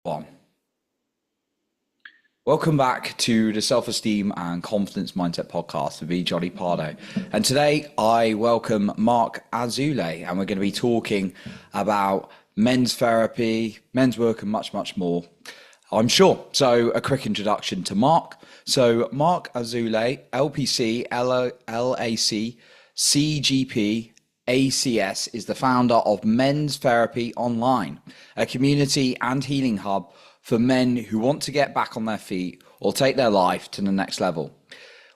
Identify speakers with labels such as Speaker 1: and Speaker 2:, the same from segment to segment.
Speaker 1: One. Welcome back to the Self-Esteem and Confidence Mindset podcast with me, Johnny Pardo. And today I welcome Marc Azoulay, and we're going to be talking about men's therapy, men's work, and much, much more, I'm sure. So a quick introduction to Marc. So Marc Azoulay, LPC, LAC, CGP, ACS, is the founder of Men's Therapy Online, a community and healing hub for men who want to get back on their feet or take their life to the next level.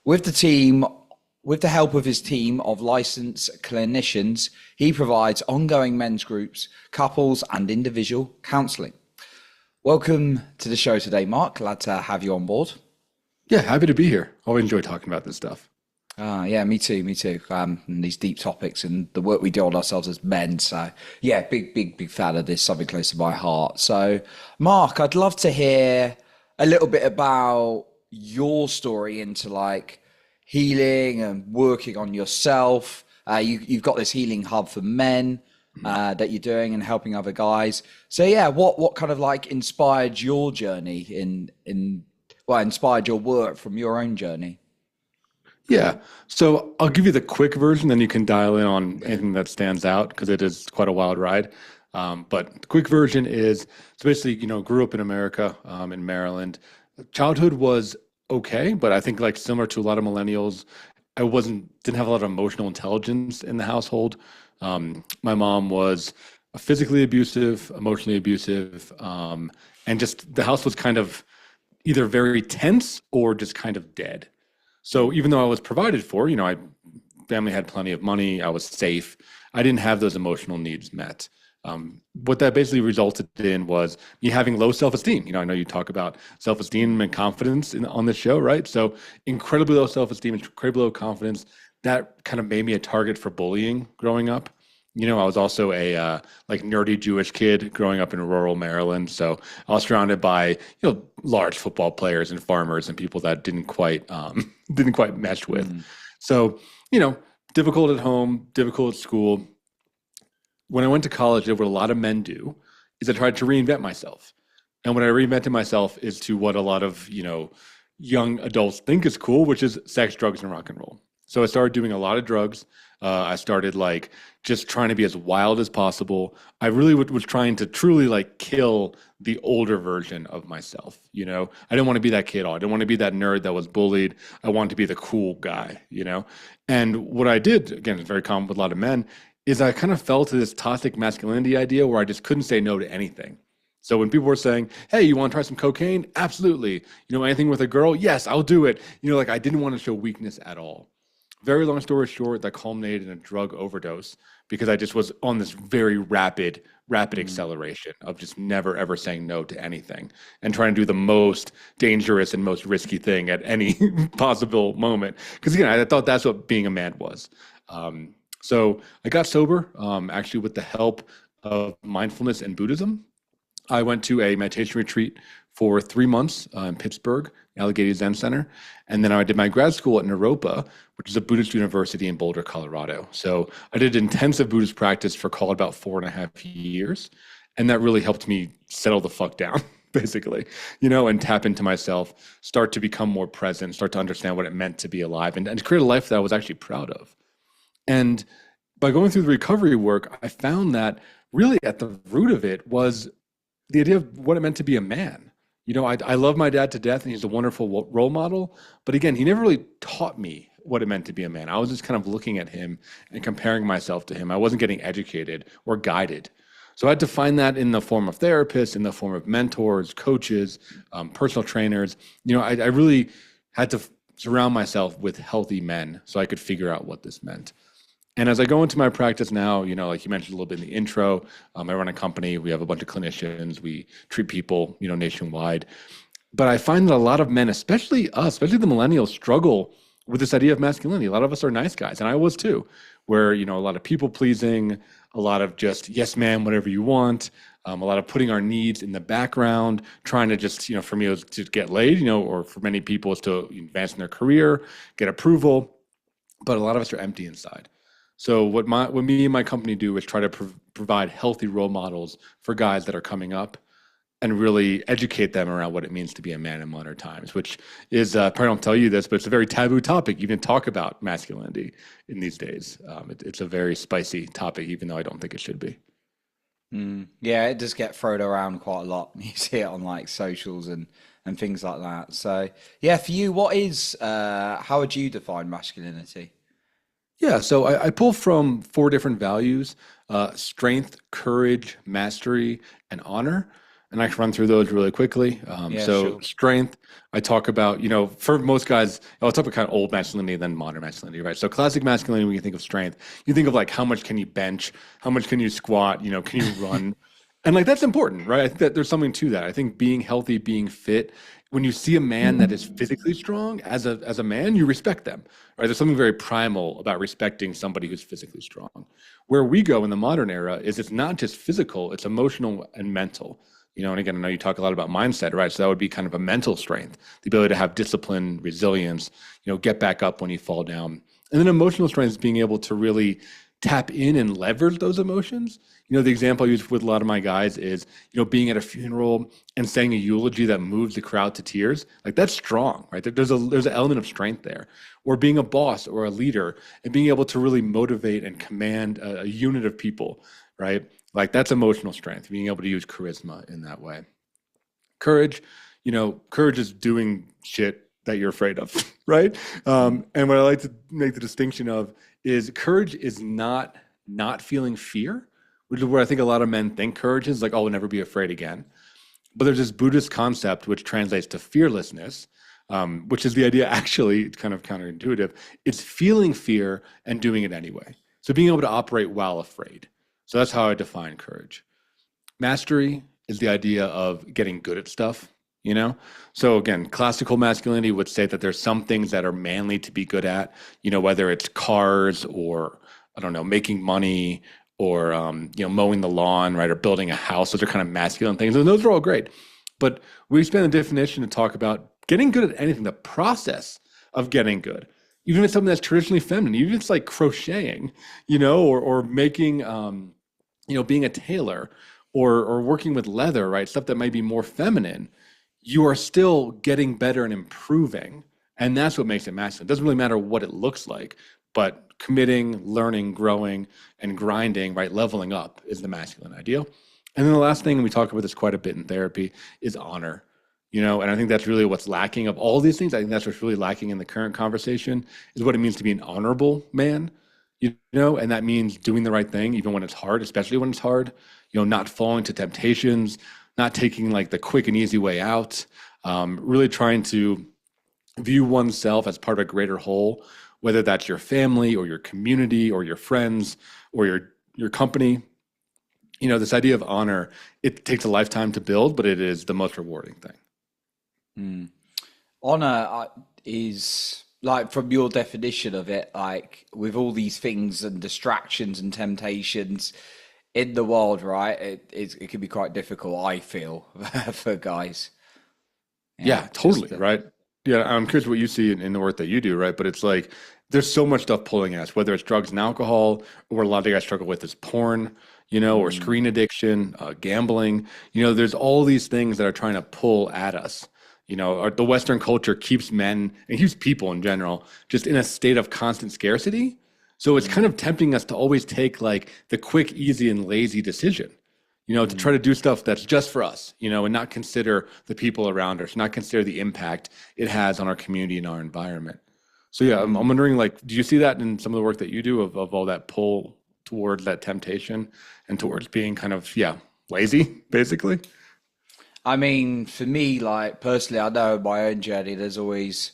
Speaker 1: With the help of his team of licensed clinicians, he provides ongoing men's groups, couples, and individual counseling. Welcome to the show today, Marc. Glad to have you on board.
Speaker 2: Yeah, happy to be here. Always enjoy talking about this stuff.
Speaker 1: Yeah, me too. And these deep topics and the work we do on ourselves as men. So yeah, big fan of this, something close to my heart. So Marc, I'd love to hear a little bit about your story into like healing and working on yourself. You've got this healing hub for men that you're doing and helping other guys. So yeah, what kind of like inspired your journey inspired your work from your own journey?
Speaker 2: Yeah, so I'll give you the quick version, then you can dial in on anything that stands out because it is quite a wild ride. But the quick version is, so basically, grew up in America, in Maryland. Childhood was okay, but I think like similar to a lot of millennials, I didn't have a lot of emotional intelligence in the household. My mom was physically abusive, emotionally abusive, and just the house was kind of either very tense or just kind of dead. So even though I was provided for, I family had plenty of money, I was safe, I didn't have those emotional needs met. What that basically resulted in was me having low self-esteem. I know you talk about self-esteem and confidence on this show, right? So incredibly low self-esteem, incredibly low confidence. That kind of made me a target for bullying growing up. I was also a like nerdy Jewish kid growing up in rural Maryland. So I was surrounded by, large football players and farmers and people that didn't quite mesh with. So, difficult at home, difficult at school. When I went to college, what a lot of men do is I tried to reinvent myself. And when I reinvented myself is to what a lot of, young adults think is cool, which is sex, drugs, and rock and roll. So I started doing a lot of drugs. I started like just trying to be as wild as possible. I really was trying to truly like kill the older version of myself. I didn't want to be that kid. I didn't want to be that nerd that was bullied. I wanted to be the cool guy, And what I did, again, it's very common with a lot of men, is I kind of fell to this toxic masculinity idea where I just couldn't say no to anything. So when people were saying, hey, you want to try some cocaine? Absolutely. Anything with a girl? Yes, I'll do it. Like I didn't want to show weakness at all. Very long story short, that culminated in a drug overdose because I just was on this very rapid acceleration of just never ever saying no to anything and trying to do the most dangerous and most risky thing at any possible moment. Because again, I thought that's what being a man was. So I got sober, actually with the help of mindfulness and Buddhism. I went to a meditation retreat for 3 months in Pittsburgh, Allegheny Zen Center. And then I did my grad school at Naropa, which is a Buddhist university in Boulder, Colorado. So I did intensive Buddhist practice for called about 4.5 years. And that really helped me settle the fuck down, basically, and tap into myself, start to become more present, start to understand what it meant to be alive and create a life that I was actually proud of. And by going through the recovery work, I found that really at the root of it was the idea of what it meant to be a man. I love my dad to death and he's a wonderful role model. But again, he never really taught me what it meant to be a man. I was just kind of looking at him and comparing myself to him. I wasn't getting educated or guided. So I had to find that in the form of therapists, in the form of mentors, coaches, personal trainers. I really had to surround myself with healthy men so I could figure out what this meant. And as I go into my practice now, like you mentioned a little bit in the intro, I run a company. We have a bunch of clinicians. We treat people, nationwide. But I find that a lot of men, especially us, especially the millennials, struggle with this idea of masculinity. A lot of us are nice guys, and I was too, where, a lot of people pleasing, a lot of just, yes, ma'am, whatever you want, a lot of putting our needs in the background, trying to just, for me, it was to get laid, or for many people, it's to advance in their career, get approval. But a lot of us are empty inside. So what me and my company do is try to provide healthy role models for guys that are coming up and really educate them around what it means to be a man in modern times, which is, probably don't tell you this, but it's a very taboo topic, even talk about masculinity in these days. It's a very spicy topic, even though I don't think it should be.
Speaker 1: Yeah, it does get thrown around quite a lot. You see it on like socials and things like that. So yeah, for you, what is how would you define masculinity?
Speaker 2: Yeah, so I pull from four different values: strength, courage, mastery, and honor. And I can run through those really quickly.
Speaker 1: Yeah,
Speaker 2: So
Speaker 1: sure.
Speaker 2: strength, I talk about, for most guys, I'll talk about kind of old masculinity, then modern masculinity, right? So classic masculinity, when you think of strength, you think of like how much can you bench, how much can you squat, can you run? And like that's important, right? I think that there's something to that. I think being healthy, being fit, when you see a man that is physically strong as a man, you respect them, right? There's something very primal about respecting somebody who's physically strong. Where we go in the modern era is it's not just physical, it's emotional and mental. And again, I know you talk a lot about mindset, right? So that would be kind of a mental strength, the ability to have discipline, resilience, get back up when you fall down. And then emotional strength is being able to really tap in and leverage those emotions. The example I use with a lot of my guys is, being at a funeral and saying a eulogy that moves the crowd to tears. Like that's strong, right? There's an element of strength there. Or being a boss or a leader and being able to really motivate and command a unit of people, right? Like that's emotional strength, being able to use charisma in that way. Courage, courage is doing shit that you're afraid of, right? And what I like to make the distinction of is courage is not feeling fear, which is where I think a lot of men think courage is like, oh, we'll never be afraid again. But there's this Buddhist concept which translates to fearlessness, which is the idea, actually, it's kind of counterintuitive. It's feeling fear and doing it anyway. So being able to operate while afraid. So that's how I define courage. Mastery is the idea of getting good at stuff, So again, classical masculinity would say that there's some things that are manly to be good at, whether it's cars or, I don't know, making money or, mowing the lawn, right, or building a house. Those are kind of masculine things. And those are all great. But we expand the definition to talk about getting good at anything, the process of getting good. Even if it's something that's traditionally feminine, even if it's like crocheting, or making, being a tailor or working with leather, right? Stuff that might be more feminine, you are still getting better and improving. And that's what makes it masculine. It doesn't really matter what it looks like, but committing, learning, growing, and grinding, right? Leveling up is the masculine ideal. And then the last thing, and we talk about this quite a bit in therapy, is honor. And I think that's really what's lacking of all these things. I think that's what's really lacking in the current conversation is what it means to be an honorable man, and that means doing the right thing, even when it's hard, especially when it's hard, not falling to temptations, not taking like the quick and easy way out, really trying to view oneself as part of a greater whole, whether that's your family or your community or your friends or your company. This idea of honor, it takes a lifetime to build, but it is the most rewarding thing.
Speaker 1: Honor is like from your definition of it, like with all these things and distractions and temptations in the world, right? It can be quite difficult, I feel, for guys.
Speaker 2: Yeah,
Speaker 1: Yeah, just
Speaker 2: totally, right? Yeah, I'm curious what you see in the work that you do, right? But it's like there's so much stuff pulling at us, whether it's drugs and alcohol, or what a lot of guys struggle with is porn, or screen addiction, gambling. There's all these things that are trying to pull at us. The Western culture keeps men and keeps people in general just in a state of constant scarcity. So it's kind of tempting us to always take like the quick, easy, and lazy decision, to try to do stuff that's just for us, and not consider the people around us, not consider the impact it has on our community and our environment. So yeah, I'm wondering, like, do you see that in some of the work that you do of all that pull towards that temptation and towards being kind of, yeah, lazy, basically?
Speaker 1: I mean, for me, like personally, I know in my own journey, there's always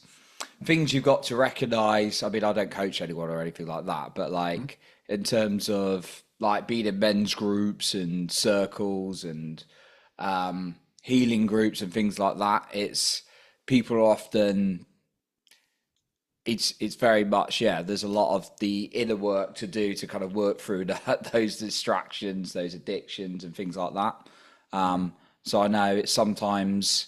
Speaker 1: things you've got to recognize. I mean, I don't coach anyone or anything like that, but like in terms of like being in men's groups and circles and healing groups and things like that, it's people are often it's very much, yeah, there's a lot of the inner work to do to kind of work through those distractions, those addictions and things like that. So I know it's sometimes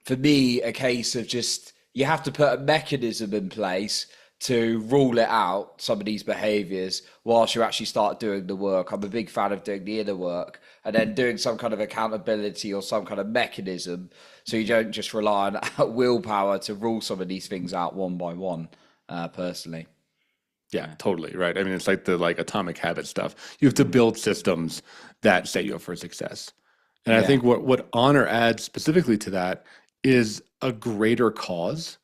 Speaker 1: for me a case of just you have to put a mechanism in place to rule it out, some of these behaviors, whilst you actually start doing the work. I'm a big fan of doing the inner work and then doing some kind of accountability or some kind of mechanism, so you don't just rely on willpower to rule some of these things out one by one, personally.
Speaker 2: Yeah, totally. Right. I mean, it's like the atomic habit stuff. You have to build systems that set you up for success. And I
Speaker 1: Yeah.
Speaker 2: think what honor adds specifically to that is a greater cause,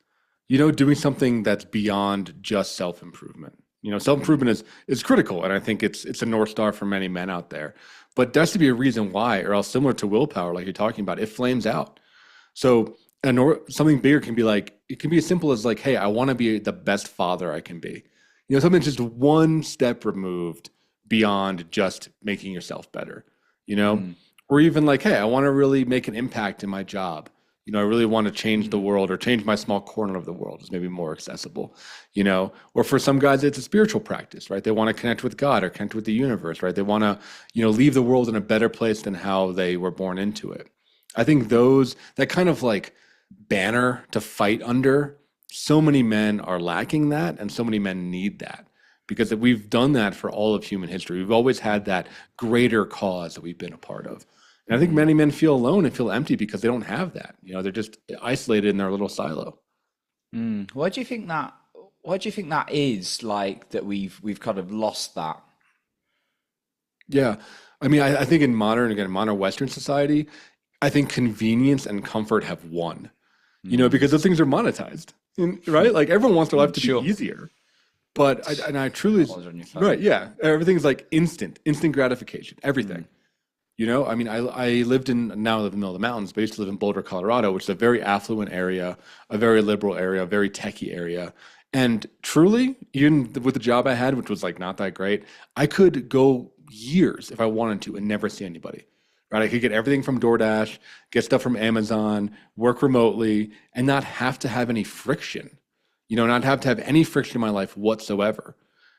Speaker 2: doing something that's beyond just self-improvement. Self-improvement is critical. And I think it's a North Star for many men out there. But there has to be a reason why, or else similar to willpower, like you're talking about, it flames out. So something bigger can be it can be as simple as hey, I want to be the best father I can be. Something just one step removed beyond just making yourself better, or even hey, I want to really make an impact in my job. I really want to change the world or change my small corner of the world is maybe more accessible, or for some guys, it's a spiritual practice, right? They want to connect with God or connect with the universe, right? They want to, leave the world in a better place than how they were born into it. I think that kind of banner to fight under, so many men are lacking that, and so many men need that because we've done that for all of human history. We've always had that greater cause that we've been a part of. And I think many men feel alone and feel empty because they don't have that. They're just isolated in their little silo.
Speaker 1: Why do you think that? Why do you think that is that we've kind of lost that?
Speaker 2: Yeah. I mean, I think in modern Western society, I think convenience and comfort have won, because those things are monetized, right? Everyone wants their life to be easier. But I truly, right, yeah. Everything's instant gratification, everything. I mean, now I live in the middle of the mountains, but I used to live in Boulder, Colorado, which is a very affluent area, a very liberal area, a very techie area. And truly, even with the job I had, which was not that great, I could go years if I wanted to and never see anybody. Right? I could get everything from DoorDash, get stuff from Amazon, work remotely, and not have to have any friction. Not have to have any friction in my life whatsoever.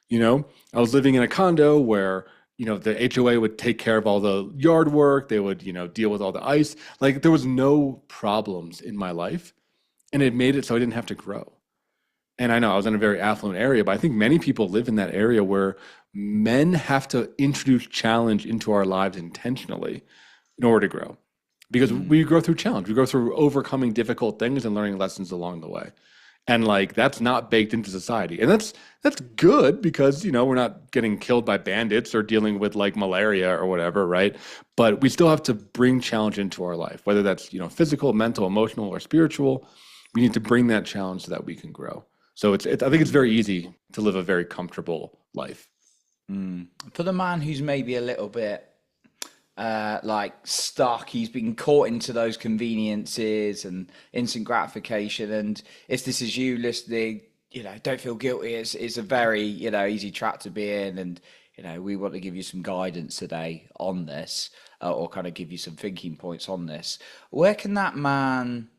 Speaker 2: I was living in a condo where, the HOA would take care of all the yard work. They would, deal with all the ice. There was no problems in my life, and it made it so I didn't have to grow. And I know I was in a very affluent area, but I think many people live in that area where men have to introduce challenge into our lives intentionally in order to grow. Because we grow through challenge. We go through overcoming difficult things and learning lessons along the way. And that's not baked into society. And that's good because, we're not getting killed by bandits or dealing with malaria or whatever, right? But we still have to bring challenge into our life, whether that's, physical, mental, emotional, or spiritual. We need to bring that challenge so that we can grow. So I think it's very easy to live a very comfortable life.
Speaker 1: For the man who's maybe a little bit stuck, he's been caught into those conveniences and instant gratification. And if this is you listening, don't feel guilty. It's a very, easy trap to be in. And, we want to give you some guidance today on this, or kind of give you some thinking points on this. Where can that man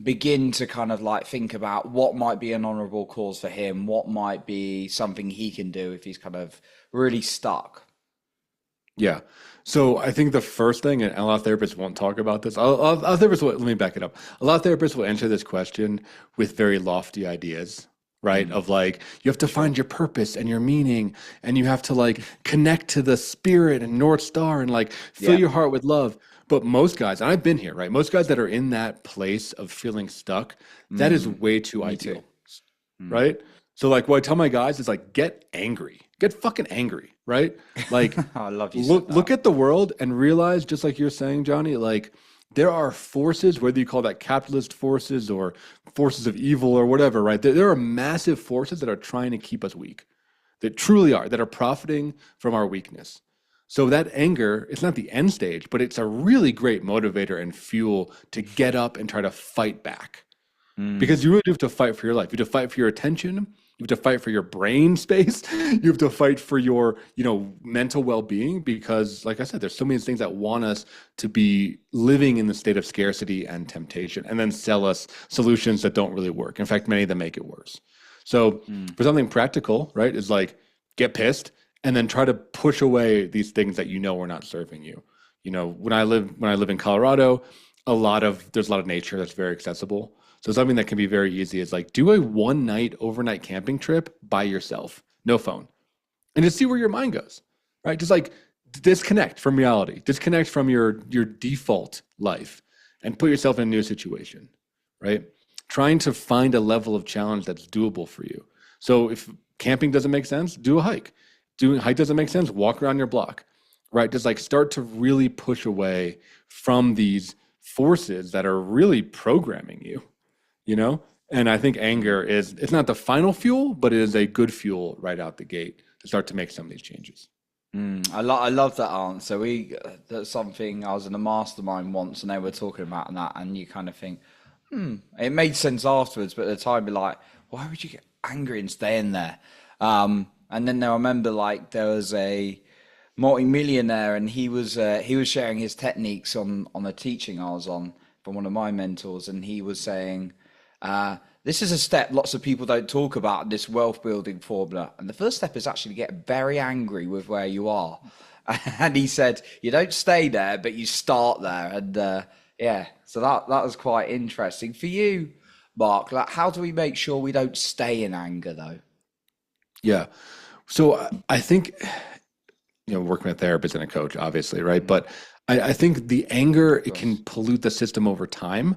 Speaker 1: begin to kind of think about what might be an honorable cause for him? What might be something he can do if he's kind of really stuck?
Speaker 2: Yeah. So I think the first thing, and a lot of therapists won't talk about this. Let me back it up. A lot of therapists will answer this question with very lofty ideas, right? Of you have to find your purpose and your meaning, and you have to connect to the spirit and North Star and fill your heart with love. But most guys, and I've been here, right? Most guys that are in that place of feeling stuck, that is way too ideal, right? So what I tell my guys is get angry. Get fucking angry, right?
Speaker 1: I love you.
Speaker 2: Look at the world and realize, just like you're saying, Johnny, there are forces, whether you call that capitalist forces or forces of evil or whatever, right? There are massive forces that are trying to keep us weak, that truly are, that are profiting from our weakness. So that anger, it's not the end stage, but it's a really great motivator and fuel to get up and try to fight back. Because you really do have to fight for your life. You have to fight for your attention. You have to fight for your brain space. You have to fight for your, mental well-being, because like I said, there's so many things that want us to be living in the state of scarcity and temptation and then sell us solutions that don't really work. In fact, many of them make it worse. So for something practical, right, is get pissed and then try to push away these things that are not serving you. When I live in Colorado, there's a lot of nature that's very accessible. So something that can be very easy is like, do a one night overnight camping trip by yourself, no phone, and just see where your mind goes, right? Just like disconnect from reality, disconnect from your default life and put yourself in a new situation, right? Trying to find a level of challenge that's doable for you. So if camping doesn't make sense, do a hike. Doing a hike doesn't make sense, walk around your block, right? Just like start to really push away from these forces that are really programming you, you know? And I think anger it's not the final fuel, but it is a good fuel right out the gate to start to make some of these changes.
Speaker 1: I love that answer. That's something I was in a mastermind once, and they were talking about that, and you kind of think, it made sense afterwards, but at the time, you're like, why would you get angry and stay in there? And then I remember like there was a multi-millionaire, and he was sharing his techniques on a teaching I was on from one of my mentors, and he was saying, this is a step lots of people don't talk about in this wealth building formula, and the first step is actually to get very angry with where you are. And he said you don't stay there, but you start there, and yeah, so that was quite interesting for you, Mark. Like, how do we make sure we don't stay in anger though?
Speaker 2: Yeah. So I think, working with a therapist and a coach, obviously, right? But I think the anger, it can pollute the system over time,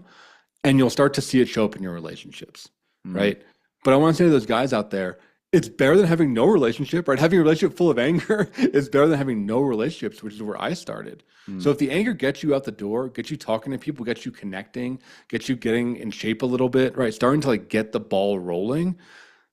Speaker 2: and you'll start to see it show up in your relationships, right? But I want to say to those guys out there, it's better than having no relationship, right? Having a relationship full of anger is better than having no relationships, which is where I started. So if the anger gets you out the door, gets you talking to people, gets you connecting, gets you getting in shape a little bit, right? Starting to like get the ball rolling,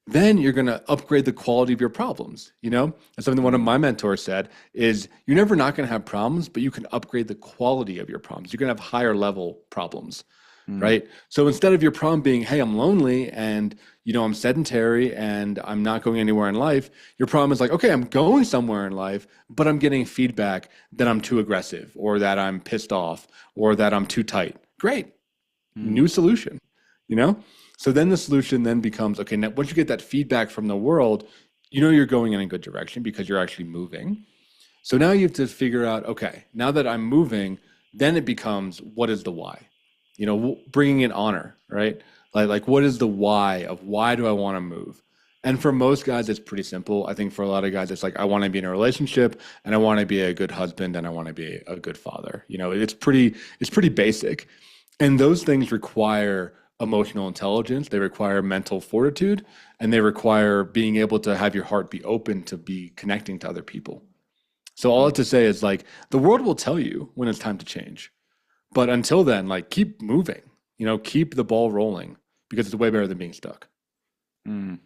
Speaker 2: then you're going to upgrade the quality of your problems, And something one of my mentors said is you're never not going to have problems, but you can upgrade the quality of your problems. You're going to have higher level problems, right? So instead of your problem being, hey, I'm lonely and, I'm sedentary and I'm not going anywhere in life, your problem is like, okay, I'm going somewhere in life, but I'm getting feedback that I'm too aggressive or that I'm pissed off or that I'm too tight. Great. New solution, So then the solution then becomes, okay, now once you get that feedback from the world, you're going in a good direction because you're actually moving. So now you have to figure out, okay, now that I'm moving, then it becomes, what is the why? Bringing in honor, right? Like what is the why of why do I want to move? And for most guys, it's pretty simple. I think for a lot of guys, it's like, I want to be in a relationship and I want to be a good husband and I want to be a good father. It's pretty basic. And those things require emotional intelligence, they require mental fortitude, and they require being able to have your heart be open to be connecting to other people. So all I have to say is like, the world will tell you when it's time to change. But until then, like keep moving, keep the ball rolling because it's way better than being stuck.
Speaker 1: I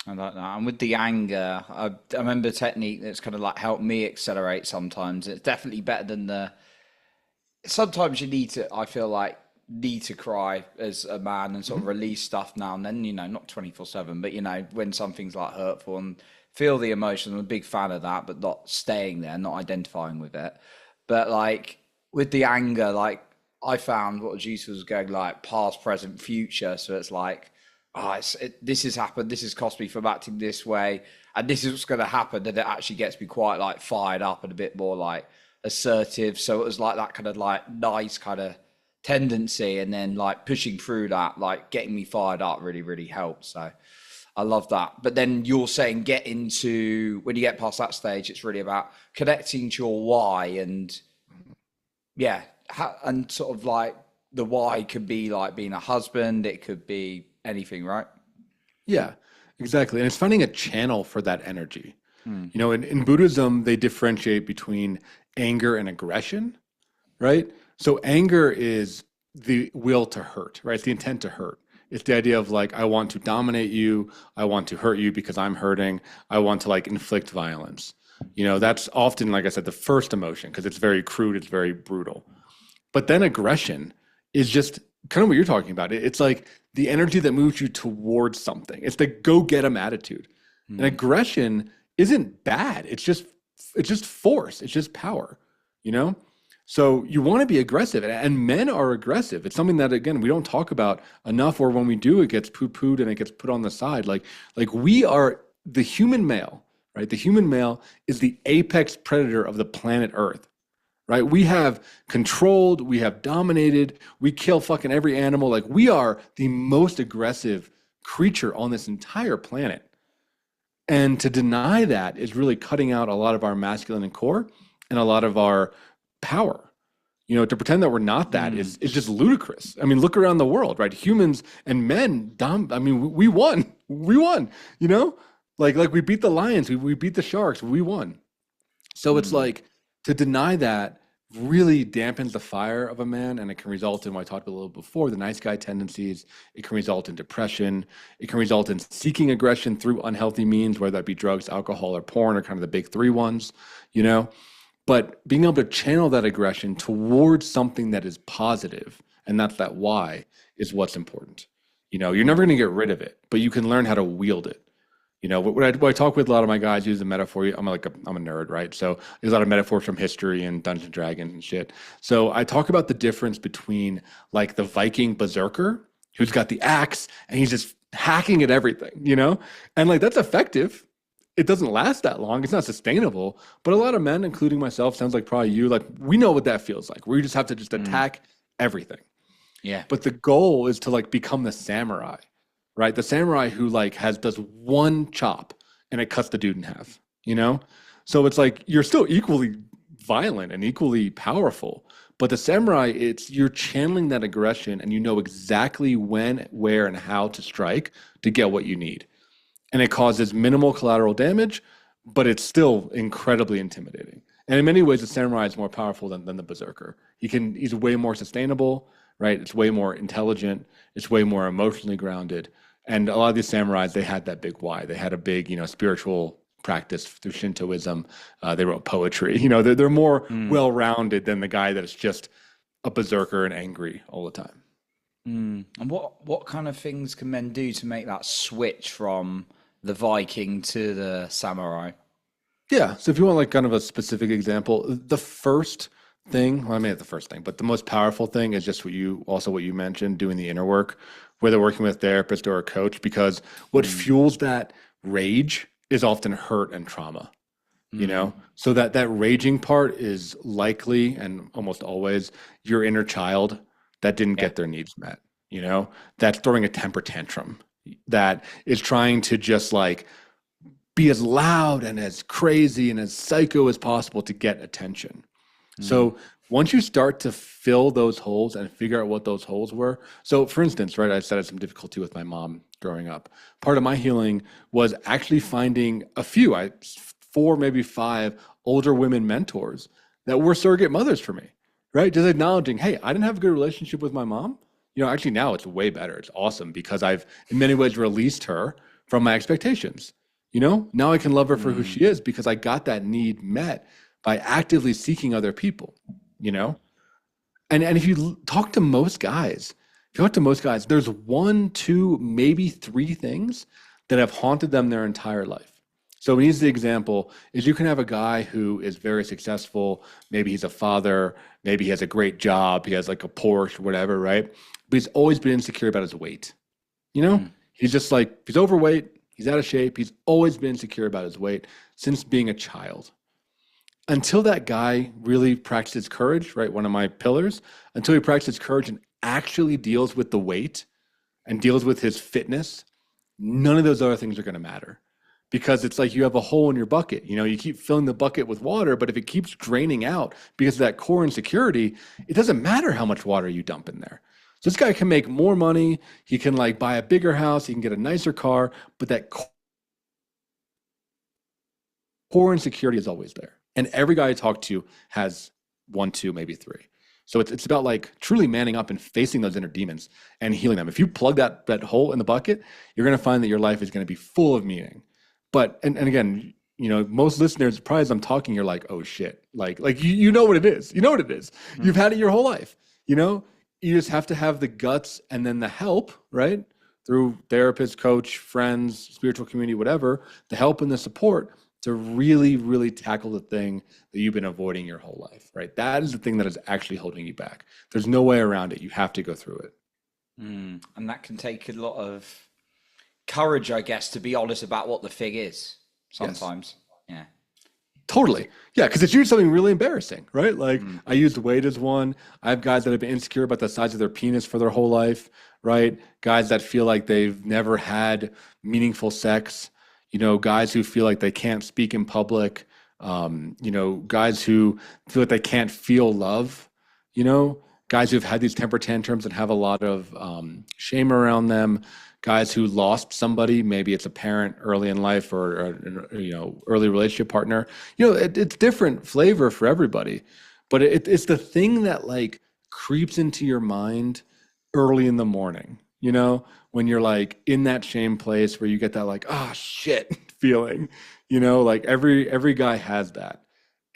Speaker 1: like that. And with the anger, I remember a technique that's kind of like helped me accelerate sometimes. It's definitely better than sometimes you I feel like, need to cry as a man and sort of release stuff now and then, not 24/7, but when something's like hurtful and feel the emotion. I'm a big fan of that, but not staying there, not identifying with it. But like with the anger, like I found what was useful was going like past, present, future. So it's like, this has happened, this has cost me from acting this way, and this is what's going to happen. And it actually gets me quite like fired up and a bit more like assertive. So it was like that kind of like nice kind of tendency, and then like pushing through that, like getting me fired up really, really helped. So I love that. But then you're saying when you get past that stage, it's really about connecting to your why, and and sort of like the why could be like being a husband, it could be anything, right?
Speaker 2: Yeah, exactly. And it's finding a channel for that energy. In Buddhism, they differentiate between anger and aggression, right? So anger is the will to hurt, right? It's the intent to hurt. It's the idea of like, I want to dominate you. I want to hurt you because I'm hurting. I want to like inflict violence. That's often, like I said, the first emotion because it's very crude. It's very brutal. But then aggression is just kind of what you're talking about. It's like the energy that moves you towards something. It's the go get 'em attitude. And aggression isn't bad. It's just force. It's just power, So you want to be aggressive, and men are aggressive. It's something that, again, we don't talk about enough, or when we do, it gets poo-pooed and it gets put on the side. Like we are the human male, right? The human male is the apex predator of the planet Earth, right? We have controlled, we have dominated, we kill fucking every animal. Like we are the most aggressive creature on this entire planet. And to deny that is really cutting out a lot of our masculine and core and a lot of our power. You know, to pretend that we're not that is just ludicrous. I mean, look around the world, right? Humans and men, we won. We won, you know? Like we beat the lions, we beat the sharks, we won. So it's like to deny that really dampens the fire of a man, and it can result in what I talked about a little before, the nice guy tendencies. It can result in depression. It can result in seeking aggression through unhealthy means, whether that be drugs, alcohol, or porn, or kind of the big three ones, you know? But being able to channel that aggression towards something that is positive, and that's that why, is what's important. You know, you're never going to get rid of it, but you can learn how to wield it. You know, when I talk with a lot of my guys, use the metaphor. I'm a nerd, right? So there's a lot of metaphors from history and Dungeons and Dragons and shit. So I talk about the difference between like the Viking berserker who's got the axe and he's just hacking at everything, you know? And like that's effective. It doesn't last that long. It's not sustainable. But a lot of men, including myself, sounds like probably you, like we know what that feels like, where you just have to just attack everything.
Speaker 1: Yeah.
Speaker 2: But the goal is to like become the samurai, right? The samurai who like does one chop and it cuts the dude in half, you know? So it's like you're still equally violent and equally powerful, but the samurai, you're channeling that aggression and you know exactly when, where, and how to strike to get what you need. And it causes minimal collateral damage, but it's still incredibly intimidating. And in many ways, the samurai is more powerful than the berserker. He's way more sustainable, right? It's way more intelligent. It's way more emotionally grounded. And a lot of these samurais, they had that big why. They had a big, you know, spiritual practice through Shintoism. They wrote poetry. You know, they're more well-rounded than the guy that is just a berserker and angry all the time.
Speaker 1: And what kind of things can men do to make that switch from the Viking to the samurai?
Speaker 2: Yeah. So if you want like kind of a specific example, the first thing, well, I mean, the first thing, but the most powerful thing is just what you mentioned, doing the inner work, whether working with a therapist or a coach, because what fuels that rage is often hurt and trauma, you know? So that raging part is likely and almost always your inner child that didn't get their needs met, you know? That's throwing a temper tantrum, that is trying to just like be as loud and as crazy and as psycho as possible to get attention. So once you start to fill those holes and figure out what those holes were. So for instance, right, I said I had some difficulty with my mom growing up. Part of my healing was actually finding four, maybe five older women mentors that were surrogate mothers for me, right? Just acknowledging, hey, I didn't have a good relationship with my mom. You know, actually now it's way better. It's awesome because I've in many ways released her from my expectations. You know, now I can love her for who she is because I got that need met by actively seeking other people, you know? And if you talk to most guys, there's one, two, maybe three things that have haunted them their entire life. So an easy example is you can have a guy who is very successful. Maybe he's a father. Maybe he has a great job. He has like a Porsche, whatever, right? But he's always been insecure about his weight. You know, he's just like, he's overweight. He's out of shape. He's always been insecure about his weight since being a child. Until that guy really practices courage, right? One of my pillars, until he practices courage and actually deals with the weight and deals with his fitness, none of those other things are going to matter. Because it's like you have a hole in your bucket. You know, you keep filling the bucket with water, but if it keeps draining out because of that core insecurity, it doesn't matter how much water you dump in there. So this guy can make more money. He can like buy a bigger house. He can get a nicer car, but that core insecurity is always there. And every guy I talk to has one, two, maybe three. So it's about like truly manning up and facing those inner demons and healing them. If you plug that hole in the bucket, you're going to find that your life is going to be full of meaning. But, and again, you know, most listeners, probably as I'm talking, you're like, oh shit. Like you know what it is. You know what it is. You've had it your whole life, you know? You just have to have the guts and then the help, right? Through therapist, coach, friends, spiritual community, whatever, the help and the support to really, really tackle the thing that you've been avoiding your whole life, right? That is the thing that is actually holding you back. There's no way around it. You have to go through it.
Speaker 1: And that can take a lot of courage, I guess, to be honest about what the thing is sometimes. Yes.
Speaker 2: Totally. Yeah, because it's usually something really embarrassing, right? Like
Speaker 1: Mm.
Speaker 2: I used weight as one. I have guys that have been insecure about the size of their penis for their whole life, right? Guys that feel like they've never had meaningful sex, guys who feel like they can't speak in public, guys who feel like they can't feel love, guys who've had these temper tantrums and have a lot of shame around them, guys who lost somebody, maybe it's a parent early in life or early relationship partner. It's different flavor for everybody, but it's the thing that like creeps into your mind early in the morning, when you're like in that shame place where you get that like, ah, shit feeling, like every guy has that.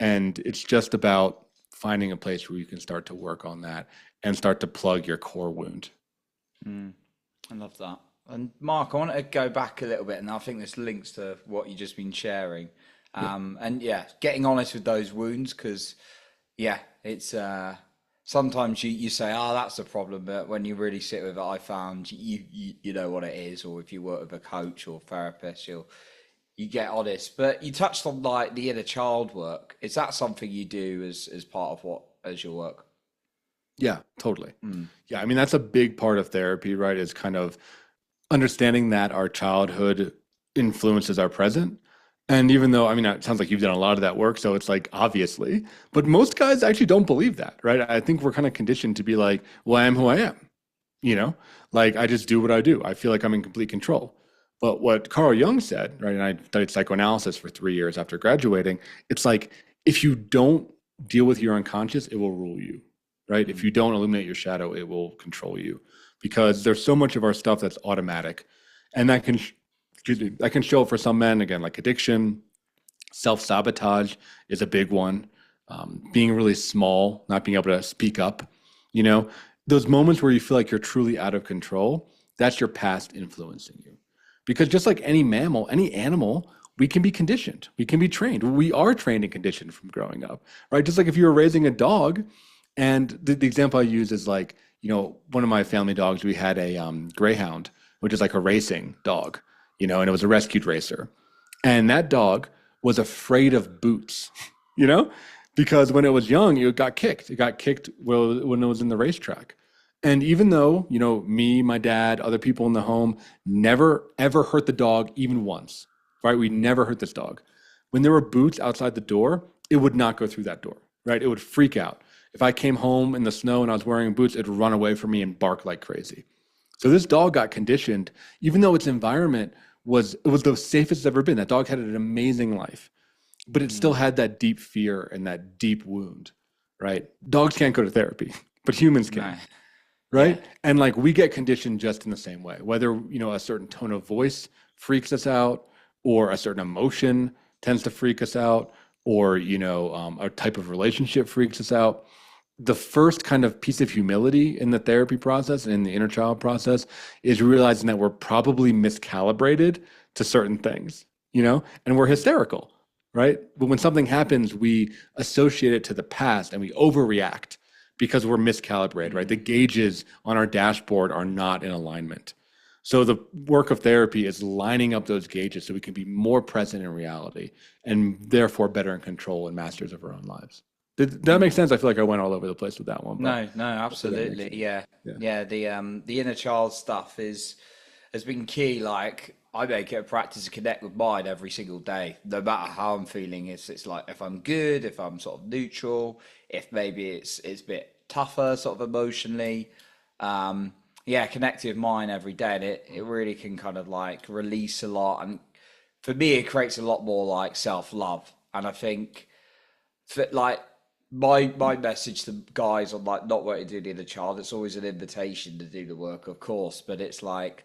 Speaker 2: And it's just about finding a place where you can start to work on that and start to plug your core wound.
Speaker 1: Mm. I love that. And Mark, I want to go back a little bit, and I think this links to what you just been sharing.
Speaker 2: Yeah.
Speaker 1: And yeah, getting honest with those wounds, because yeah, it's sometimes you say, oh, that's a problem, but when you really sit with it, I found you know what it is, or if you work with a coach or therapist, you get honest. But you touched on like the inner child work. Is that something you do as part of what as your work?
Speaker 2: Yeah, totally.
Speaker 1: Mm.
Speaker 2: Yeah, I mean, that's a big part of therapy, right? Is kind of understanding that our childhood influences our present. And even though, I mean, it sounds like you've done a lot of that work, so it's like obviously, but most guys actually don't believe that, right? I think we're kind of conditioned to be like, well, I am who I am, you know, like I just do what I do. I feel like I'm in complete control. But what Carl Jung said, right, and I studied psychoanalysis for 3 years after graduating, it's like if you don't deal with your unconscious, it will rule you, right? If
Speaker 1: Mm.
Speaker 2: you don't illuminate your shadow, it will control you because there's so much of our stuff that's automatic. And that can, excuse me, that can show up for some men, again, like addiction, self-sabotage is a big one. Being really small, not being able to speak up, you know, those moments where you feel like you're truly out of control, that's your past influencing you. Because just like any mammal, any animal, we can be conditioned, we can be trained. We are trained and conditioned from growing up, right? Just like if you were raising a dog, and the example I use is like, one of my family dogs, we had a greyhound, which is like a racing dog, and it was a rescued racer. And that dog was afraid of boots, you know, because when it was young, it got kicked. It got kicked when it was in the racetrack. And even though, me, my dad, other people in the home never ever hurt the dog even once, right? We never hurt this dog. When there were boots outside the door, it would not go through that door, right? It would freak out. If I came home in the snow and I was wearing boots, it'd run away from me and bark like crazy. So this dog got conditioned, even though its environment was the safest it's ever been. That dog had an amazing life, but it still
Speaker 1: Mm.
Speaker 2: had that deep fear and that deep wound, right? Dogs can't go to therapy, but humans
Speaker 1: No.
Speaker 2: can,
Speaker 1: Yeah.
Speaker 2: right? And like we get conditioned just in the same way, whether, a certain tone of voice freaks us out or a certain emotion tends to freak us out or, a type of relationship freaks us out. The first kind of piece of humility in the therapy process and in the inner child process is realizing that we're probably miscalibrated to certain things, and we're hysterical, right? But when something happens, we associate it to the past and we overreact because we're miscalibrated, right? The
Speaker 1: Mm.
Speaker 2: gauges on our dashboard are not in alignment. So the work of therapy is lining up those gauges so we can be more present in reality and therefore better in control and masters of our own lives. Did that make
Speaker 1: Mm.
Speaker 2: sense? I feel like I went all over the place with that one, but
Speaker 1: No, no,
Speaker 2: hopefully that makes
Speaker 1: absolutely.
Speaker 2: sense.
Speaker 1: Yeah.
Speaker 2: Yeah.
Speaker 1: Yeah, the inner child stuff has been key. Like I make it a practice to connect with mine every single day, no matter how I'm feeling. It's like if I'm good, if I'm sort of neutral, if maybe it's a bit tougher, sort of emotionally. Um, yeah, connecting with mine every day, and it really can kind of like release a lot. And for me, it creates a lot more like self love. And I think for like my message to guys on like not wanting to do the inner child, it's always an invitation to do the work, of course, but it's like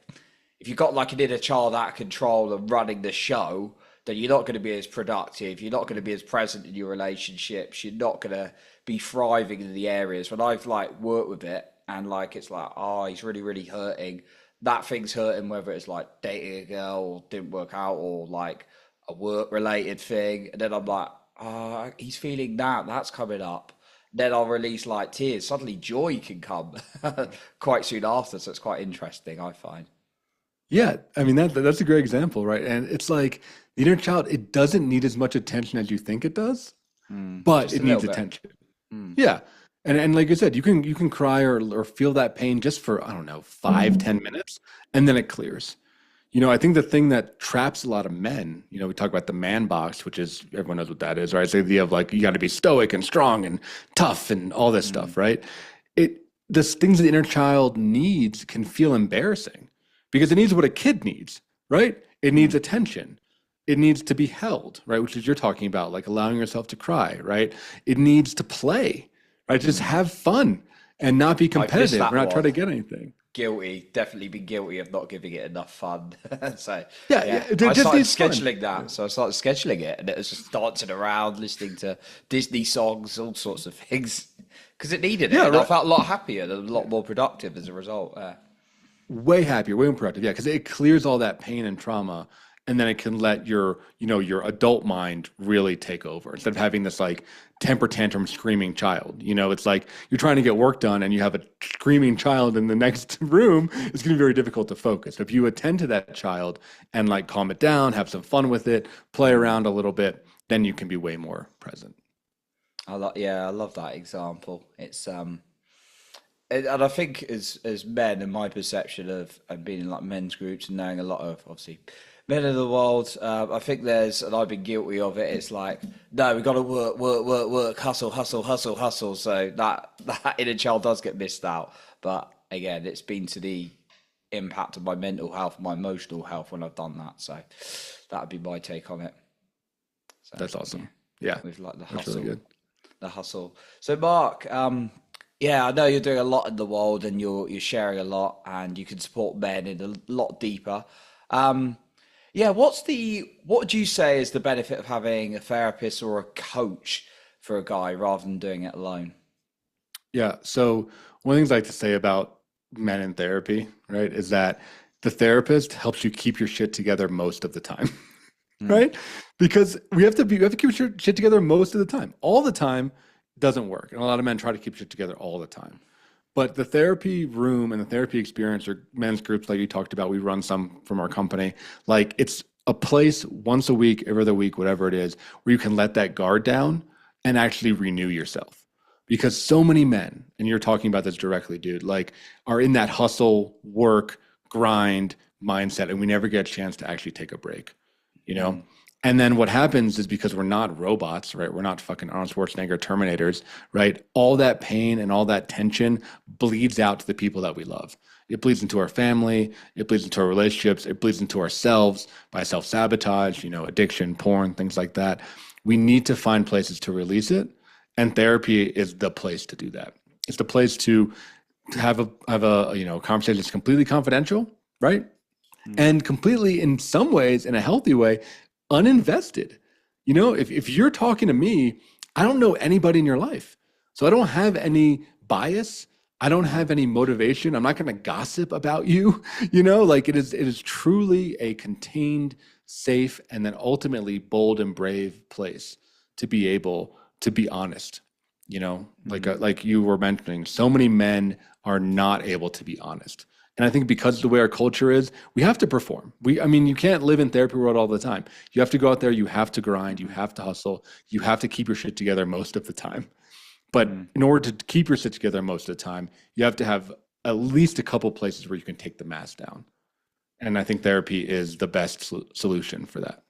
Speaker 1: if you've got like an inner child out of control and running the show, then you're not going to be as productive, you're not going to be as present in your relationships, you're not going to be thriving in the areas. When I've like worked with it and like it's like, oh, he's really really hurting, that thing's hurting, whether it's like dating a girl or didn't work out or like a work related thing, and then I'm like, he's feeling that. That's coming up. Then I'll release like tears. Suddenly, joy can come quite soon after. So it's quite interesting, I find.
Speaker 2: Yeah, I mean that's a great example, right? And it's like the inner child, it doesn't need as much attention as you think it does, but
Speaker 1: Just
Speaker 2: it
Speaker 1: a little
Speaker 2: needs
Speaker 1: bit.
Speaker 2: attention. Yeah. And like I said, you can cry or feel that pain just for, I don't know, 5, 10 minutes, and then it clears. I think the thing that traps a lot of men, we talk about the man box, which is everyone knows what that is, right? It's the idea of like you got to be stoic and strong and tough and all this stuff, right? The things the inner child needs can feel embarrassing because it needs what a kid needs, right? It needs attention. It needs to be held, right? Which is you're talking about, like allowing yourself to cry, right? It needs to play, right? Just have fun and not be
Speaker 1: I've missed
Speaker 2: competitive or
Speaker 1: that
Speaker 2: not try
Speaker 1: one.
Speaker 2: to get anything.
Speaker 1: Guilty, definitely been guilty of not giving it enough fun. So
Speaker 2: Yeah, yeah,
Speaker 1: yeah,
Speaker 2: it
Speaker 1: I
Speaker 2: just
Speaker 1: started
Speaker 2: needs fun.
Speaker 1: scheduling that. So I started scheduling it, and it was just dancing around, listening to Disney songs, all sorts of things, because it needed it,
Speaker 2: Yeah,
Speaker 1: and I
Speaker 2: right.
Speaker 1: felt a lot happier and a lot more productive as a result.
Speaker 2: Way happier, way more productive. Yeah, because it clears all that pain and trauma, and then it can let your adult mind really take over instead of having this like temper tantrum screaming child. It's like you're trying to get work done and you have a screaming child in the next room. It's going to be very difficult to focus. If you attend to that child and like calm it down, have some fun with it, play around a little bit, then you can be way more present.
Speaker 1: Yeah, I love that example. It's and I think as men, and my perception of and being in like men's groups and knowing a lot of obviously men in the world, I think there's, and I've been guilty of it. It's like, no, we got to work, work, work, work, hustle, hustle, hustle, hustle. So that inner child does get missed out. But again, it's been to the impact of my mental health, my emotional health when I've done that. So that would be my take on it. So
Speaker 2: That's
Speaker 1: yeah,
Speaker 2: awesome. Yeah,
Speaker 1: with like
Speaker 2: that's really good.
Speaker 1: the hustle. So Mark, yeah, I know you're doing a lot in the world and you're sharing a lot and you can support men in a lot deeper. Um, yeah, what would you say is the benefit of having a therapist or a coach for a guy rather than doing it alone?
Speaker 2: Yeah. So one of the things I like to say about men in therapy, right, is that the therapist helps you keep your shit together most of the time,
Speaker 1: Mm,
Speaker 2: right? Because we have to keep your shit together most of the time. All the time doesn't work. And a lot of men try to keep shit together all the time. But the therapy room and the therapy experience or men's groups like you talked about, we run some from our company. Like it's a place once a week, every other week, whatever it is, where you can let that guard down and actually renew yourself. Because so many men, and you're talking about this directly, dude, like are in that hustle, work, grind mindset, and we never get a chance to actually take a break, you know?
Speaker 1: mm,
Speaker 2: And then what happens is because we're not robots, right? We're not fucking Arnold Schwarzenegger Terminators, right? All that pain and all that tension bleeds out to the people that we love. It bleeds into our family, it bleeds into our relationships, it bleeds into ourselves by self-sabotage, addiction, porn, things like that. We need to find places to release it, and therapy is the place to do that. It's the place to have a conversation that's completely confidential, right?
Speaker 1: mm,
Speaker 2: And completely, in some ways, in a healthy way, uninvested. If you're talking to me, I don't know anybody in your life. So I don't have any bias. I don't
Speaker 1: mm,
Speaker 2: have any motivation. I'm not going to gossip about you. Like it is truly a contained, safe, and then ultimately bold and brave place to be able to be honest. Like
Speaker 1: mm,
Speaker 2: like you were mentioning, so many men are not able to be honest. And I think because of the way our culture is, we have to perform. I mean, you can't live in therapy world all the time. You have to go out there, you have to grind, you have to hustle, you have to keep your shit together most of the time. But
Speaker 1: mm.
Speaker 2: in order to keep your shit together most of the time, you have to have at least a couple places where you can take the mask down. And I think therapy is the best solution for that.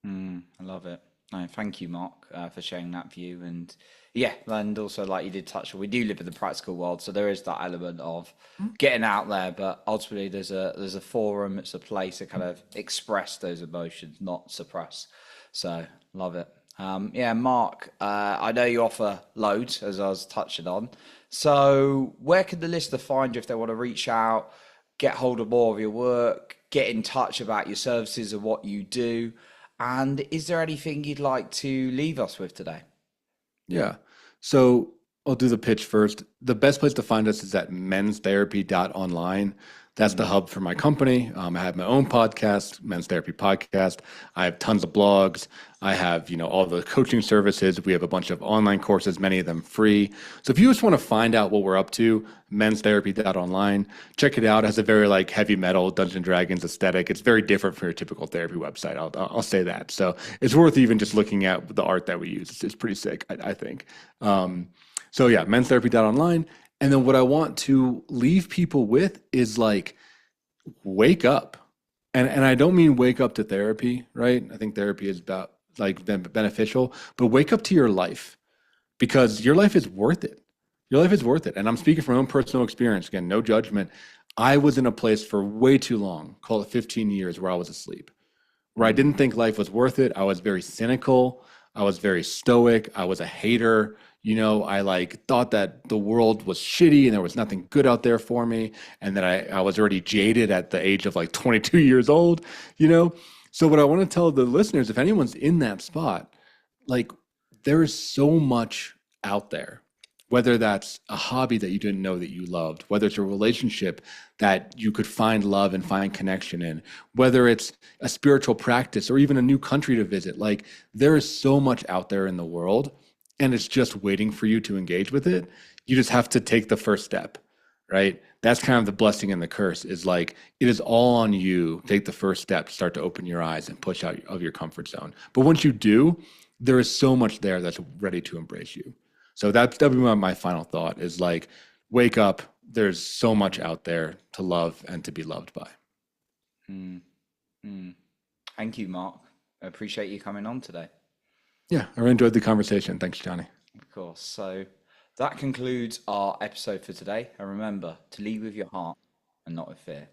Speaker 1: I love it. No, thank you, Mark, for sharing that view. And yeah, and also like you did touch on, we do live in the practical world, so there is that element of getting out there. But ultimately, there's a forum, it's a place to kind of express those emotions, not suppress. So love it. Yeah, Mark, I know you offer loads, as I was touching on. So where can the listener find you if they want to reach out, get hold of more of your work, get in touch about your services and what you do? And is there anything you'd like to leave us with today?
Speaker 2: Yeah. So I'll do the pitch first. The best place to find us is at menstherapy.online. That's the hub for my company. I have my own podcast, Men's Therapy Podcast. I have tons of blogs. I have, all the coaching services. We have a bunch of online courses, many of them free. So if you just want to find out what we're up to, menstherapy.online, check it out. It has a very like heavy metal Dungeons and Dragons aesthetic. It's very different from your typical therapy website. I'll say that. So it's worth even just looking at the art that we use. It's pretty sick, I think. So yeah, menstherapy.online. And then what I want to leave people with is like, wake up. And I don't mean wake up to therapy, right? I think therapy is about like beneficial, but wake up to your life, because your life is worth it. Your life is worth it. And I'm speaking from my own personal experience. Again, no judgment. I was in a place for way too long, call it 15 years, where I was asleep, where I didn't think life was worth it. I was very cynical. I was very stoic. I was a hater. I like thought that the world was shitty and there was nothing good out there for me. And that I was already jaded at the age of like 22 years old, So what I want to tell the listeners, if anyone's in that spot, like there is so much out there, whether that's a hobby that you didn't know that you loved, whether it's a relationship that you could find love and find connection in, whether it's a spiritual practice or even a new country to visit. Like there is so much out there in the world, and it's just waiting for you to engage with it. You just have to take the first step, right? That's kind of the blessing and the curse, is like, it is all on you. Take the first step to start to open your eyes and push out of your comfort zone. But once you do, there is so much there that's ready to embrace you. So that'd be my final thought, is like, wake up. There's so much out there to love and to be loved by.
Speaker 1: Mm. Thank you, Mark. I appreciate you coming on today.
Speaker 2: Yeah, I really enjoyed the conversation. Thanks, Johnny.
Speaker 1: Of course. So that concludes our episode for today. And remember to lead with your heart and not with fear.